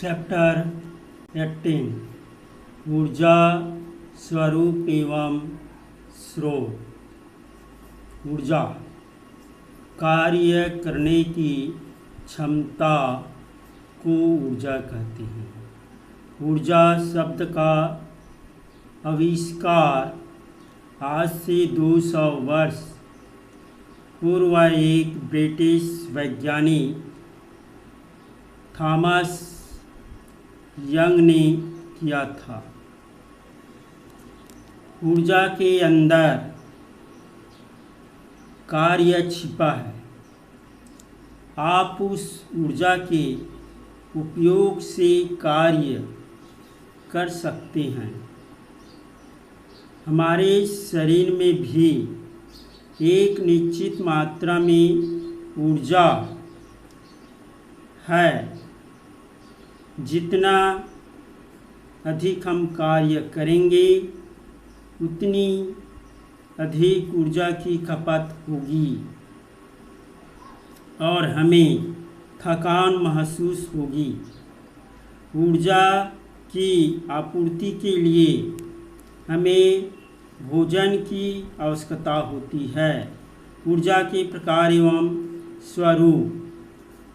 Chapter 18 ऊर्जा स्वरूप एवं स्रोत। ऊर्जा कार्य करने की क्षमता को ऊर्जा कहते हैं। ऊर्जा शब्द का आविष्कार आज से 200 वर्ष पूर्व एक ब्रिटिश वैज्ञानिक थॉमस यंग ने किया था। ऊर्जा के अंदर कार्य छिपा है। आप उस ऊर्जा के उपयोग से कार्य कर सकते हैं। हमारे शरीर में भी एक निश्चित मात्रा में ऊर्जा है। जितना अधिक हम कार्य करेंगे उतनी अधिक ऊर्जा की खपत होगी और हमें थकान महसूस होगी। ऊर्जा की आपूर्ति के लिए हमें भोजन की आवश्यकता होती है। ऊर्जा के प्रकार एवं स्वरूप।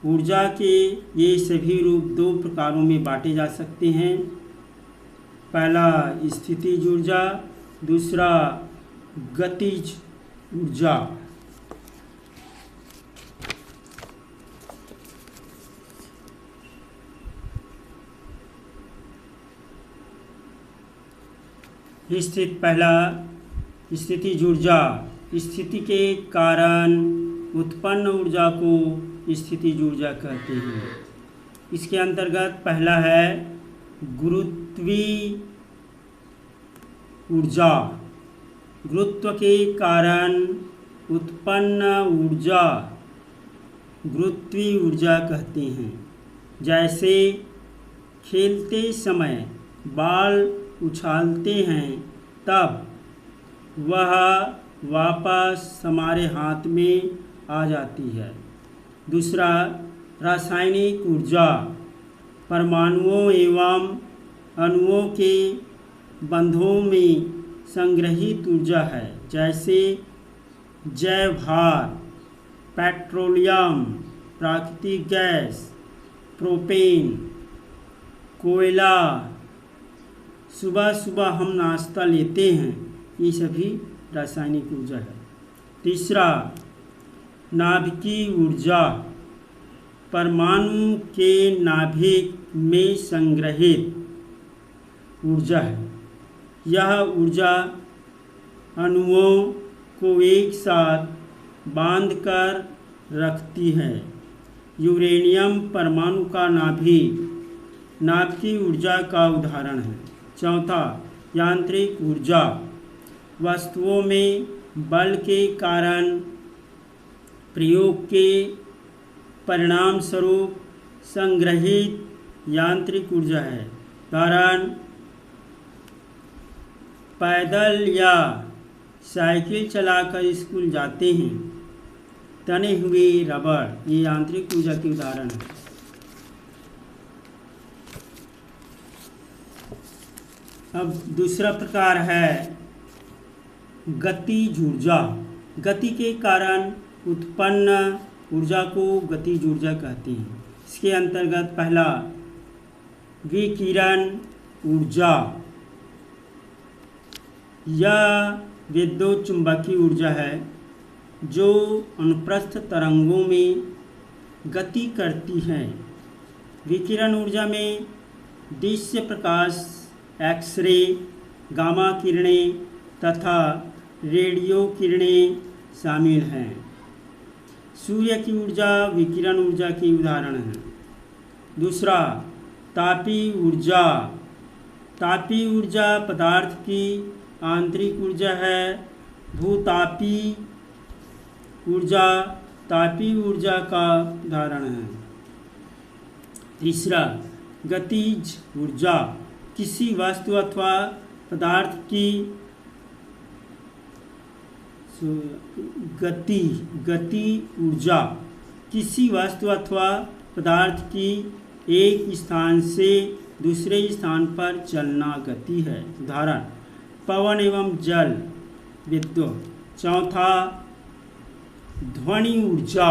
ऊर्जा के ये सभी रूप दो प्रकारों में बांटे जा सकते हैं। पहला स्थितिज ऊर्जा, दूसरा गतिज ऊर्जा। पहला स्थितिज ऊर्जा। स्थिति के कारण उत्पन्न ऊर्जा को स्थितिज ऊर्जा कहते हैं। इसके अंतर्गत पहला है गुरुत्वीय ऊर्जा। गुरुत्व के कारण उत्पन्न ऊर्जा गुरुत्वीय ऊर्जा कहते हैं। जैसे खेलते समय बॉल उछालते हैं तब वह वापस हमारे हाथ में आ जाती है। दूसरा रासायनिक ऊर्जा। परमाणुओं एवं अणुओं के बंधों में संग्रहित ऊर्जा है। जैसे जैव भार, पेट्रोलियम, प्राकृतिक गैस, प्रोपेन, कोयला। सुबह सुबह हम नाश्ता लेते हैं, ये सभी रासायनिक ऊर्जा है। तीसरा नाभिकीय ऊर्जा। परमाणु के नाभिक में संग्रहित ऊर्जा है। यह ऊर्जा अणुओं को एक साथ बांधकर रखती है। यूरेनियम परमाणु का नाभिक नाभिकीय ऊर्जा का उदाहरण है। चौथा यांत्रिक ऊर्जा। वस्तुओं में बल के कारण प्रयोग के परिणाम स्वरूप संग्रहित यांत्रिक ऊर्जा है। उदाहरण पैदल या साइकिल चलाकर स्कूल जाते हैं। तने हुए रबड़, ये यांत्रिक ऊर्जा के उदाहरण है। अब दूसरा प्रकार है गतिज ऊर्जा। गति के कारण उत्पन्न ऊर्जा को गतिज ऊर्जा कहते हैं। इसके अंतर्गत पहला विकिरण ऊर्जा। यह विद्युत चुंबकीय ऊर्जा है जो अनुप्रस्थ तरंगों में गति करती है। विकिरण ऊर्जा में दृश्य प्रकाश, एक्सरे, गामा किरणें तथा रेडियो किरणें शामिल हैं। सूर्य की ऊर्जा विकिरण ऊर्जा के उदाहरण हैं। दूसरा तापीय ऊर्जा। तापीय ऊर्जा पदार्थ की आंतरिक ऊर्जा है। भूतापीय ऊर्जा तापीय ऊर्जा का उदाहरण है। तीसरा गतिज ऊर्जा। किसी वस्तु अथवा पदार्थ की गति ऊर्जा। किसी वस्तु अथवा पदार्थ की एक स्थान से दूसरे स्थान पर चलना गति है। उदाहरण पवन एवं जल, विद्युत। चौथा ध्वनि ऊर्जा,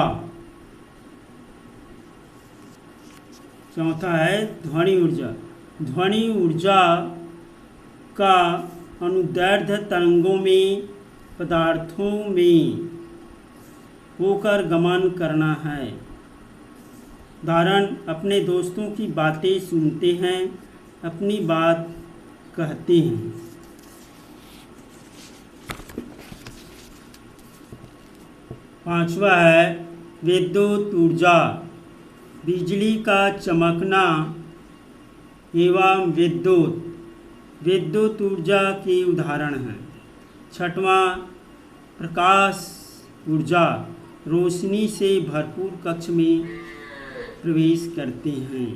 चौथा है ध्वनि ऊर्जा। ध्वनि ऊर्जा का अनुदैर्ध्य तरंगों में पदार्थों में होकर गमन करना है। उदाहरण अपने दोस्तों की बातें सुनते हैं, अपनी बात कहते हैं। पांचवा है विद्युत ऊर्जा, बिजली का चमकना एवं विद्युत ऊर्जा के उदाहरण हैं। छठवां प्रकाश ऊर्जा, रोशनी से भरपूर कक्ष में प्रवेश करते हैं।